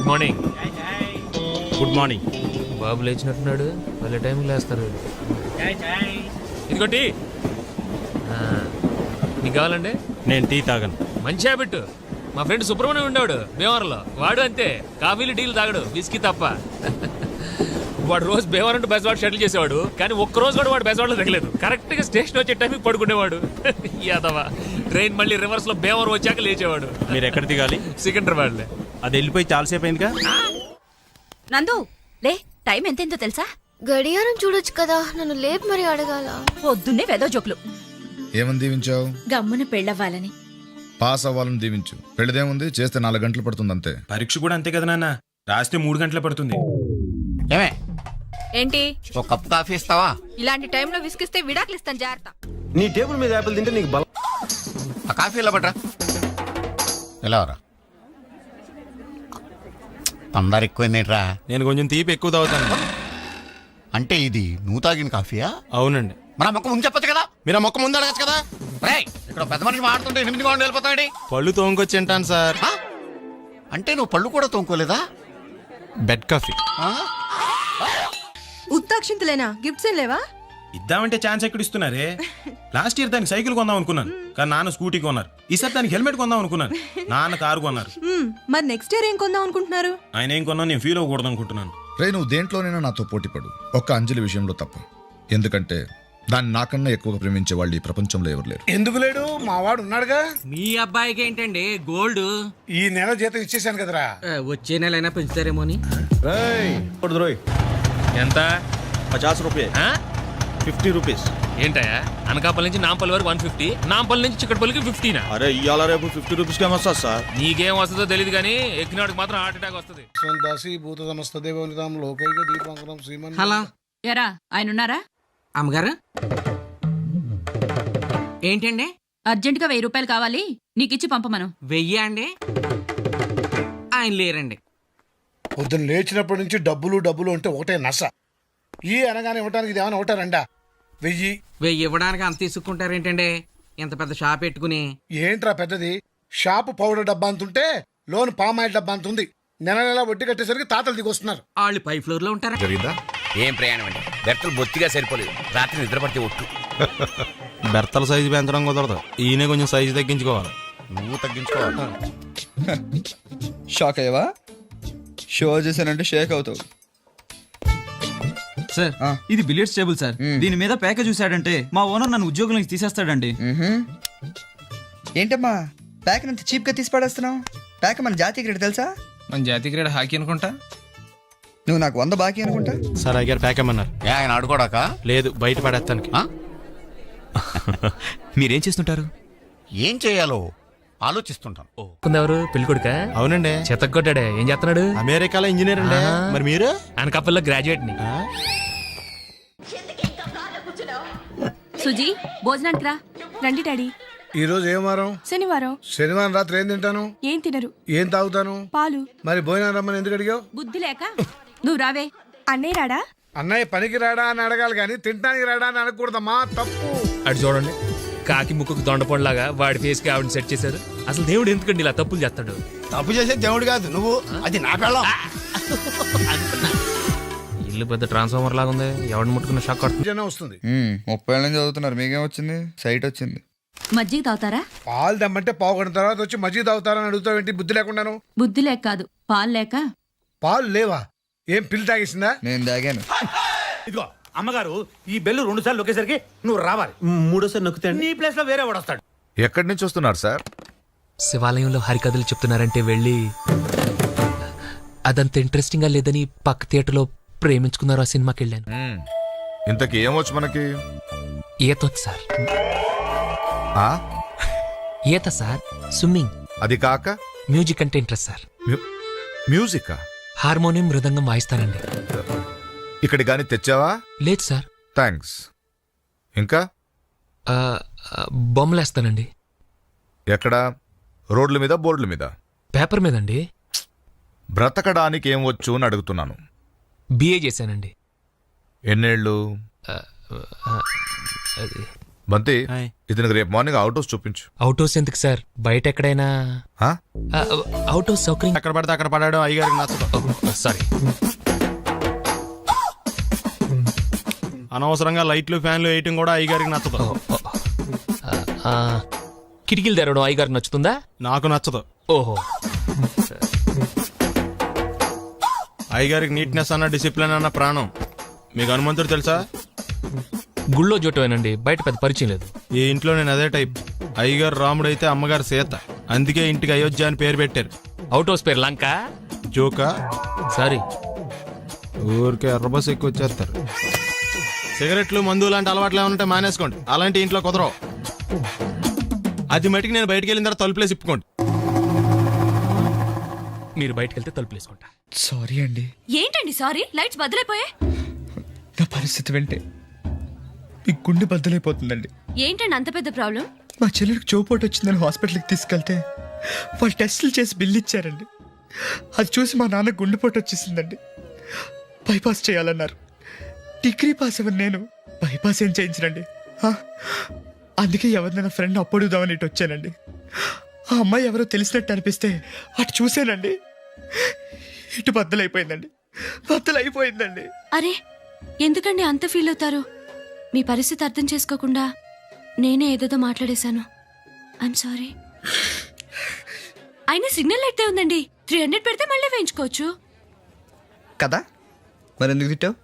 Good morning. Good morning. బాబు లేచినట్టున్నాడు, వాళ్ళ టైంకి లేస్తారు. ఇదిగోటి నీకు కావాలండి? నేను టీ తాగను. మంచి హ్యాబిట్. మా ఫ్రెండ్ సుబ్రహ్మణ్యం ఉండేవాడు భీమవరంలో, వాడు అంతే, కాఫీలు టీలు తాగడు, విస్కీ తప్ప. వాడు రోజు భీమవరం టు బెజవాడ షటిల్ చేసేవాడు, కానీ ఒక్క రోజు కూడా వాడు బెజవాడలో తగ్గలేదు. కరెక్ట్ గా స్టేషన్ వచ్చే టైంకి పడుకునేవాడు. యాదవా ట్రైన్ మళ్ళీ రివర్స్ లో భీమవరం వచ్చాక లేచేవాడు. మీరు ఎక్కడ దిగాలి? సికింద్రాబాద్. అది వెళ్ళిపోయి చాలాసేపు అయిందిగా. నందు లే, టైం ఎంతెంతో తెలుసా? గడియారం చూడొచ్చు కదా, నన్ను లేపు మరి అడగాల. పొద్దున్నే వెదో జోకులు. ఏమని దీవించావు? గమ్మున పెళ్ళవ్వాలని. పాస్ అవ్వాలని దీవించు. పెళ్ళిదేముంది, చేస్తే 4 గంటలు పడుతుంది అంతే. పరీక్ష కూడా అంతే కదా నాన్న, రాస్తే 3 గంటలు పడుతుంది. ఏమే ఏంటి ఒక కప్ కాఫీ ఇస్తావా? ఇలాంటి టైంలో విసిగిస్తే విడాకులు ఇస్తాను, జాగ్రత్త. నీ టేబుల్ మీద యాపిల్ తింటే నీకు బలం. ఆ కాఫీ ఇలా పట్రా. ఎలా రా, అందరు ఎక్కువైందేట్రా? నేను కొంచెం తీపి ఎక్కువ తాగుతాను. అంటే ఇది నువ్వు తాగిన కాఫీయా? అవునండి. మన మొక్క ముందు చెప్పచ్చు కదా. మీరు ఆ మొక్క ముందు అడగచ్చు కదా. ఇక్కడ పెద్ద మనిషి మాడుతుంటే 8 గంటలు వెళ్ళిపోతాడు. పళ్ళు తోముకొచ్చి తింటాను సార్. అంటే నువ్వు పళ్ళు కూడా తోముకోలేదా? Bed coffee. ఉత్తాక్షింతలేనా? గిఫ్ట్స్ ఏం లేవా? ఇద్దామంటే ఛాన్స్ ఎక్కడ ఇస్తున్నారే? లాస్ట్ ఇయర్ దానికి సైకిల్ కొందాం అనుకున్నాను, కానీ నాన్న స్కూటీ కొన్నారు. ఈసారి దానికి హెల్మెట్ కొందాం అనుకున్నాను, నాన్న కారు కొన్నారు. మరి నెక్స్ట్ ఇయర్ ఏం కొందాం అనుకుంటున్నారు? ఆయన ఏం కొన్నా నేను ఫీల్ అవ్వకూడదు అనుకుంటున్నాను. రే, నువ్వు దేంట్లోనైనా నాతో పోటీ పడు, ఒక్క అంజలి విషయంలో తప్ప. ఎందుకంటే దాన్ని నాకన్నా ఎక్కువగా ప్రేమించే వాళ్ళు ఈ ప్రపంచంలో ఎవరు లేరు. ఎందుకు లేడు? మా వాడు ఉన్నాడుగా. మీ అబ్బాయికి ఏంటండి గోల్డ్? ఈ నెల జీతం ఇచ్చేసాను కదరా. వచ్చే నెల అయినా పెంచుతారేమో అని. ఎంత? 50 రూపాయలు. 50 రూపీస్. ఏంటయ్యా, అనకాపల్లి నుంచి నాంపల్లి వరకు 150, నాంపల్లి నుంచి చిక్కడపల్లికి 50. అరే ఇవాళ రేపు 50 రూపీస్కి ఏమొస్తుంది సార్? నీకేం వస్తుందో తెలియదు, కానీ ఎక్కినాడికి మాత్రం హార్ట్ అటాక్ వస్తుంది. దాసి భూత సమస్త దేవనితాం లోకైక దీపాంకరం శ్రీమన్. హలో ఎరా ఆయన ఉన్నారా? అమ్మగారు ఏంటండి? అర్జెంట్ గా 1000 రూపాయలు కావాలి, నీకిచ్చి పంపమను. 1000 అండి? ఆయన లేరండి. పొద్దున్న లేచినప్పటి నుంచి డబ్బులు డబ్బులు అంటే ఒకటే నస. ఈ అనగానే ఇవ్వటానికి ఇది ఏమైనా ఒకటారండా? 1000 ఇవ్వడానికి అంత తీసుకుంటారేంటండి? ఇంత పెద్ద షాప్ పెట్టుకుని. ఏంట్రా పెద్దది? షాపు పౌడర్ డబ్బా అంతుంటే లోన్ పామాయిల్ డబ్బా అంతుంది. నెల నెల వడ్డీ కట్టేసరికి తాతలు దిగొస్తున్నారు. వాళ్ళు పై ఫ్లోర్ లో ఉంటారా? జరిగిందా? ఏం ప్రయాణం అండి, బెర్తలు బొత్తిగా సరిపోలేదు. రాత్రి నిద్ర పడితే ఒట్టు. బెర్తల సైజు పెంచడం కుదరదు, ఈయన కొంచెం సైజు తగ్గించుకోవాలి. నువ్వు తగ్గించుకోవాలి. షాక్ అయ్యవా? షో చేశానంటే షేక్ అవుతావు సార్. ఇది బిలియర్డ్స్ టేబుల్ సార్. దీని మీద పేక చూసాడంటే మా ఓనర్ నన్ను ఉద్యోగం నుంచి తీసేస్తాడండి. ఏంటమ్మా ప్యాక్ అంత చీప్ గా తీసి పడేస్తున్నావు? ప్యాక్ మన జాతీయ క్రీడ తెలుసా? మన జాతీయ క్రీడ హాకీ అనుకుంటా. నువ్వు నాకు 100 బాకీ అనుకుంటా. సార్ అయ్యారు ప్యాక్ ఏమన్నారు? ఆయన ఆడుకోడాక లేదు, బయట పడేస్తానికి. మీరేం చేస్తుంటారు? ఏం చేయాలో ఆలోచిస్తుంటాను. ఎవరు పెళ్లి కొడుక? అవునండి. చెత్తకొట్టాడే, ఏం చేస్తున్నాడు? అమెరికాలో ఇంజనీర్ అండి. మరి మీరు? అనకాపల్లిలో గ్రాడ్యుయేట్ ని. సుజీ భోజనానికి రా. రండి డాడీ. ఈ రోజు ఏం వారం? శనివారం. శనివారం రాత్రి ఏం తింటాను? ఏం తినరు. ఏం తాగుతాను? పాలు. మరి భోజనం రమ్మని ఎందుకు అడిగావు? బుద్ధి లేక. నువ్వు రావే. అన్నయ్య రాడా? అన్నయ్య పనికి రాడా అని అడగాలి కానీ తింటానికి రాడా అని అనకూడదమ్మా, తప్పు. అటు చూడండి, కాకి ముక్కుకు దొండపండులాగా వాడి ఫేస్ కి ఆవిడని సెట్ చేశారు. అసలు దేవుడు ఎందుకండి ఇలా తప్పులు చేస్తాడు? తప్పు చేసే దేవుడు కాదు నువ్వు, అది నా పెళ్ళం. ఇల్లు పెద్ద ట్రాన్స్ఫార్మర్ లాగా ఉంది, ఎవడిని ముట్టుకున్న షాక్ కొడుతుంది. జనం వస్తుంది. 30 ఏళ్ళ నుంచి చదువుతున్నారు, మీకేం వచ్చింది? సైట్ వచ్చింది. మజ్జిగ తాగుతారా? పాలు దమ్మంటే పావుగంట తర్వాత వచ్చి మజ్జిగ తాగుతారని అడుగుతావు ఏంటి? బుద్ధి లేకుండాను. బుద్ధి లేక కాదు, పాలు లేక. పాలు లేవా? ఏం పిల్లి తాగేసిందా? నేను తాగాను. ఇదిగో అమ్మగారు, ఈ బెల్లు 2 సార్లు నొక్కేసరికి నువ్వు రావాలి. 3సారి నొక్కితే నీ ప్లేస్ లో వేరే వాడు వస్తాడు. ఎక్కడి నుంచి వస్తున్నారు సార్? శివాలయంలో హరికథలు చెప్తున్నారంటే వెళ్ళి, అదంత ఇంట్రెస్టింగ్ గా లేదని పక్క థియేటర్ లో ప్రేమించుకున్నారు. ఆ సినిమాకి వెళ్ళాను. ఇంతకీ ఏమొచ్చు మనకి? ఈతొచ్చు సార్. ఆ? ఈత సార్, స్విమ్మింగ్. అది కాక మ్యూజిక్ అంటే ఇంట్రెస్ట్ సార్. మ్యూజికా? హార్మోనియం, మృదంగం వాయిస్తానండి. ఇక్కడి గాని తెచ్చావా? లేదు సార్. థ్యాంక్స్. ఇంకా బొమ్మలేస్తానండి. ఎక్కడ? రోడ్ల మీద, బోర్డుల మీద? పేపర్ మీదండి. బ్రతకడానికి ఏం వచ్చు అని అడుగుతున్నాను. బిఏ చేశానండి. ఎన్నేళ్ళు? బంతి హాయ్. ఇతనికి రేపు మార్నింగ్ అవుట్ హౌస్ చూపించు. అవుట్ హౌస్ ఎందుకు సార్? బయట ఎక్కడైనా ఆ? అవుట్ హౌస్ సౌకర్యం. ఎక్కడ పడితే అక్కడ పడాడు అయ్యగారికి నచ్చదు. సారీ. అనవసరంగా లైట్లు ఫ్యాన్లు వేయటం కూడా అయ్యగారికి నచ్చదు. కిటికీలు తెరవడం అయ్యగారికి నచ్చుతుందా? నాకు నచ్చదు. ఓహో. అయ్యగారికి నీట్నెస్ అన్న డిసిప్లిన్ అన్న ప్రాణం. మీకు హనుమంతుడు తెలుసా? గుళ్ళో జోటమేనండి, బయట పెద్ద పరిచయం లేదు. ఈ ఇంట్లో నేను అదే టైప్. అయ్యగారు రాముడు అయితే అమ్మగారు సీత. అందుకే ఇంటికి అయోధ్య అని పేరు పెట్టారు. అవుట్ హౌస్ పేరు లంక. జోకా? సారీ. ఊరికే ఎర్రబస్ ఎక్కువ వచ్చేస్తారు. సిగరెట్లు మందు లాంటి అలవాట్లు ఏమంటే మానేసుకోండి. అలాంటి ఇంట్లో కుదరవు. అది మటుకు నేను బయటికి వెళ్ళిన తర్వాత తలుపులేసి ఇప్పుకోండి. మీరు బయటకు వెళ్తే తలుపు వేసుకుంటా. సారీ అండి, ఏంటండి సారీ? లైట్స్ బదులైపోయా. నా పరిస్థితి వింటే మీ గుండె బద్దలైపోతుందండి. ఏంటండి అంత పెద్ద ప్రాబ్లం? మా చెల్లెడికి చోపోటు వచ్చిందని హాస్పిటల్కి తీసుకెళ్తే వాళ్ళు టెస్టులు చేసి బిల్లు ఇచ్చారండి. అది చూసి మా నాన్న గుండెపోటు వచ్చేసిందండి. బైపాస్ చేయాలన్నారు. డిగ్రీ పాస్ అవ్వను నేను బైపాస్ ఏం చేయించనండి. అందుకే ఎవరినైనా ఫ్రెండ్ అప్పుడుదామని ఇటు వచ్చానండి. ఆ అమ్మాయి ఎవరో తెలిసినట్టు అనిపిస్తే అటు చూసానండి. ఇటు బద్దలైపోయిందండి. బద్దలైపోయిందండి. అరే ఎందుకండి అంత ఫీల్ అవుతారు? మీ పరిస్థితి అర్థం చేసుకోకుండా నేనే ఏదేదో మాట్లాడేశాను. I'm sorry. అయినా సిగ్నల్ అయితే ఉందండి. 300 పెడితే మళ్ళీ వేయించుకోవచ్చు కదా, మరి ఎందుకు తిట్టావు?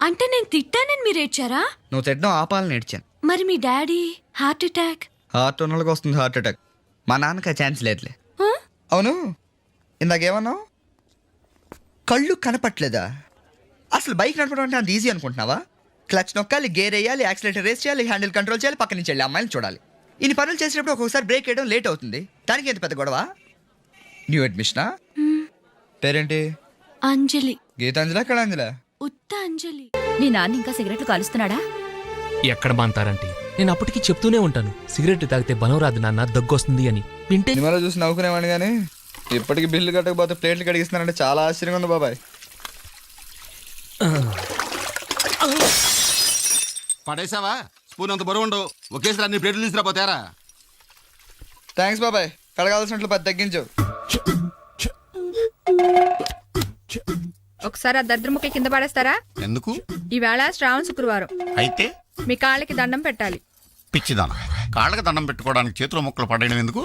అంటే నేను తిట్టానని మీరు ఏడ్చారా? నువ్వు తిట్టడం ఆపాలని ఏడ్చాను. మరి మీ డాడీ హార్ట్ అటాక్? హార్ట్ ఉన్న వాళ్ళకి వస్తుంది హార్ట్ అటాక్. మా నాన్నకి ఆ ఛాన్స్ లేదులే. అవును, ఇందాకేమన్నావు? కళ్ళు కనపట్లేదా? అసలు బైక్ నడపడం అంటే అంత ఈజీ అనుకుంటున్నావా? క్లచ్ నొక్కాలి, గేర్ వేయాలి, యాక్సిలేటర్ రేస్ చేయాలి, హ్యాండిల్ కంట్రోల్ చేయాలి, పక్క నుంచి వెళ్ళి అమ్మాయిని చూడాలి. ఇన్ని పనులు చేసేటప్పుడు ఒక్కొక్కసారి బ్రేక్ వేయడం లేట్ అవుతుంది. దానికి ఎంత పెద్ద గొడవ? న్యూ అడ్మిషనా? పేరేంటి? అంజలి. గీతాంజలా కళాంజలా? ఉత్త అంజలి. మీ నాన్న ఇంకా సిగరెట్లు కాలుస్తున్నాడా? ఎక్కడ బాంతారంటే నేను అప్పటికి చెప్తూనే ఉంటాను, సిగరెట్ తాగితే బలం రాదు నాన్న, దగ్గొస్తుంది అని. వింటే సినిమాలో చూసి నవ్వుకునేవాడిని కానీ ఇప్పటికి బిల్లు కట్టకపోతే ప్లేట్లు కడిగిస్తున్నారంటే చాలా ఆశ్చర్యంగా ఉంది బాబాయ్. పడేసావా? స్పూన్ అంత బరువు ఉండవు. ఒకేసారి అన్ని ప్లేట్లు తీసుకురాపోతారా? థ్యాంక్స్ బాబాయ్, కడగాల్సినట్లు పది తగ్గించు. ఒకసారి ఆ దరిద్ర ముక్కలు కింద పడేస్తారా? ఎందుకు? ఈవేళ శ్రావణ శుక్రవారం. అయితే మీ కాళ్ళకి దండం పెట్టాలి. పిచ్చిదాన, కాళ్ళకి దండం పెట్టుకోవడానికి చేతిలో ముక్కలు పడేయడం ఎందుకు?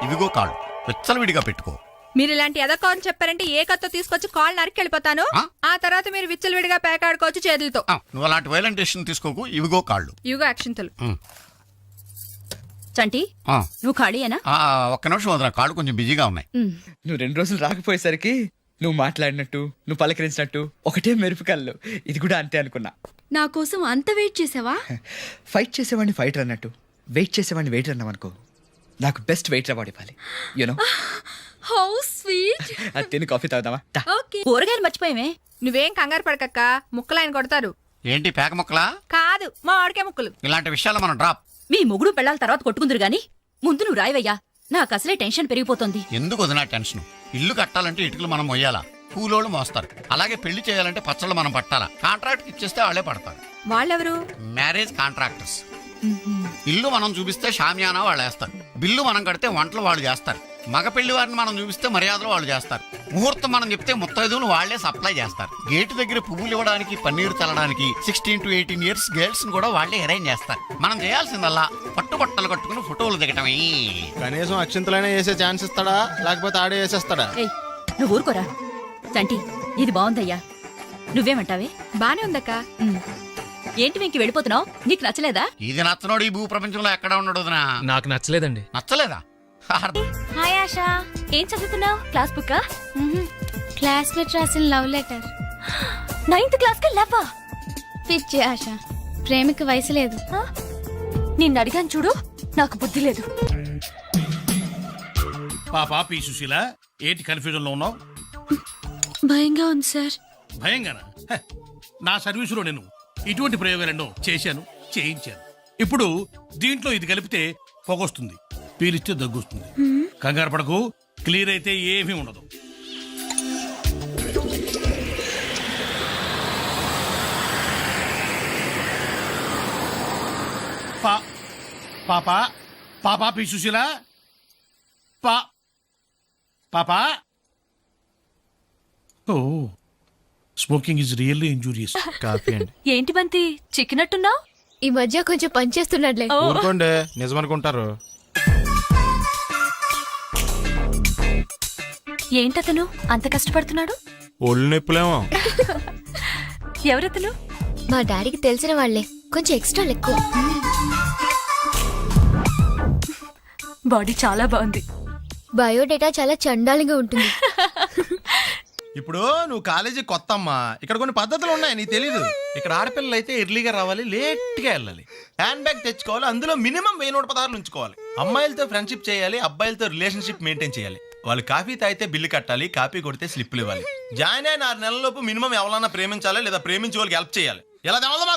ఇదిగో కాళ్ళు విచ్చలవిడిగా పెట్టుకో. మీరు ఇలాంటి ఎదకోని చెప్పారంటే ఏ కత్తో తీసుకొచ్చి కాళ్ళు నరికి వెళ్ళిపోతాను. ఆ తర్వాత మీరు విచ్చలవిడిగా పేకాడుకోవచ్చు చేతులతో. నువ్వు అలాంటి వైలెంటేషన్ తీసుకోకు. ఇవిగో కాళ్ళు. ఇవిగో యాక్షన్తలు. చంటి, నువ్వు ఖాళీయేనా? ఒక్క నిమిషం వదిన, కాళ్ళు కొంచెం బిజీగా ఉన్నాయి. నువ్వు 2 రోజులు రాకపోయేసరికి నువ్వు మాట్లాడినట్టు, నువ్వు పలకరించినట్టు ఒకటే మెరుపు కళ్ళు. ఇది కూడా అంతే అనుకున్నా. నా కోసం అంత వెయిట్ చేసావా? ఫైట్ చేసేవాడిని ఫైటర్ అన్నట్టు, వెయిట్ చేసేవాడిని వెయిటర్ అన్నామనుకో, నాకు బెస్ట్ వెయిటర్ అవార్డు ఇవ్వాలి. యూనో? How sweet. అది తిని కాఫీ తాగుదామా? ఓకే. కూరగాయలు మర్చిపోయామే. నువ్వేం కంగారు పడకక్క, ముక్కలు ఆయన కొడతారు. ఏంటి పేక ముక్కలా? కాదు, మా ఆడికే ముక్కలు. ఇలాంటి విషయాలు మనం డ్రాప్. మీ మొగుడు పెళ్ళాల తర్వాత కొట్టుకుందరు గాని ముందు నువ్వు రాయవయ్యా. నాకు అసలే టెన్షన్ పెరిగిపోతుంది. ఎందుకు వదినా టెన్షన్? ఇల్లు కట్టాలంటే ఇటుకలు మనం మొయ్యాలా, కూలోళ్ళు మోస్తారు. అలాగే పెళ్లి చేయాలంటే పచ్చళ్ళు మనం పట్టాలా. కాంట్రాక్ట్ ఇచ్చేస్తే వాళ్ళే పడతారు. వాళ్ళెవరు? Marriage contractors. ఇల్లు మనం చూపిస్తే షామియానా వాళ్ళు వేస్తారు. బిల్లు మనం కడితే వంటలు వాళ్ళు చేస్తారు. మగ పెళ్లి వారిని మనం చూపిస్తే మర్యాదలు వాళ్ళు చేస్తారు. ముహూర్తం మనం చెప్తే ముత్తైదువులు వాళ్లే సప్లై చేస్తారు. గేటు దగ్గర పువ్వులు ఇవ్వడానికి, పన్నీరు చల్లడానికి 16 to 18 years గర్ల్స్ కూడా వాళ్లే అరేంజ్ చేస్తారు. మనం చేయాల్సిందల్లా పట్టుబట్టలు కట్టుకుని ఫోటోలు దిగటమే. కనీసం అక్షంతలైనా వేసే ఛాన్స్ ఇస్తాడా, లేకపోతే ఆడే వేసేస్తాడా? ఏయ్, నువ్వు ఊరుకోరా. చంటి, ఇది బాగుందయ్యా. నువ్వేమంటావే? బానే ఉందక్క. ఏంటి వెంకి వెళ్ళిపోతున్నావు? నీకు నచ్చలేదా? ఇది నచ్చనోడు ఈ భూ ప్రపంచంలో ఎక్కడ ఉండడు వదినా. నాకు నచ్చలేదండి. నచ్చలేదా? హాయ్ ఆశా, ఏం చదువుతున్నావు? Class book? క్లాస్మేట్ రాసిన లవ్ లెటర్. 9th క్లాస్ కి లవ్వా? పిచ్చి ఆశ, ప్రేమికి వయసు లేదు. నిన్ను అడిగాను చూడు, నాకు బుద్ధి లేదు. పాపా పి సుశీల, ఏంటి కన్ఫ్యూజన్ లో ఉన్నావు? భయంగా ఉంది సార్. భయంగానా? నా సర్వీసులో నేను ఇటువంటి ప్రయోగాలను చేశాను, చేయించాను. ఇప్పుడు దీంట్లో ఇది కలిపితే పొగొస్తుంది, పీలిస్తే దగ్గొస్తుంది. కంగారు పడకు, క్లియర్ అయితే ఏమీ ఉండదు. పాపా పాపా పి సుశీల పా పాపా ఓ smoking is really injurious. Coffee అండి. ఏంటి బంతి చిక్కినట్టున్నావు? ఈ మధ్య కొంచెం పనిచేస్తున్నాడులే. ఊరుకోండి, నిజమనుకుంటారు. ఏంటతను అంత కష్టపడుతున్నాడు? ఒళ్ళు నొప్పులేమో. ఎవరతను? మా డాడీకి తెలిసిన వాళ్లే, కొంచెం ఎక్స్ట్రా ఎక్కువ. బాడీ చాలా బాగుంది. బయోడేటా చాలా చండాలంగా ఉంటుంది. ఇప్పుడు నువ్వు కాలేజీ కొత్త అమ్మా, ఇక్కడ కొన్ని పద్ధతులు ఉన్నాయి, నీకు తెలీదు. ఇక్కడ ఆడపిల్లలు అయితే ఎర్లీగా రావాలి, లేట్గా వెళ్ళాలి. హ్యాండ్ బ్యాగ్ తెచ్చుకోవాలి, అందులో మినిమం 1116 ఉంచుకోవాలి. అమ్మాయిలతో ఫ్రెండ్షిప్ చేయాలి, అబ్బాయిలతో రిలేషన్షిప్ మెయింటైన్ చేయాలి. వాళ్ళు కాఫీ తాగితే బిల్లు కట్టాలి, కాఫీ కొడితే స్లిప్లు ఇవ్వాలి. జాయిన్ అయిన 6 నెలలలోపు మినిమం ఎవరన్నా ప్రేమించాలి, లేదా ప్రేమించే వాళ్ళకి హెల్ప్ చేయాలి. ఎలా తెలవదు మాకు?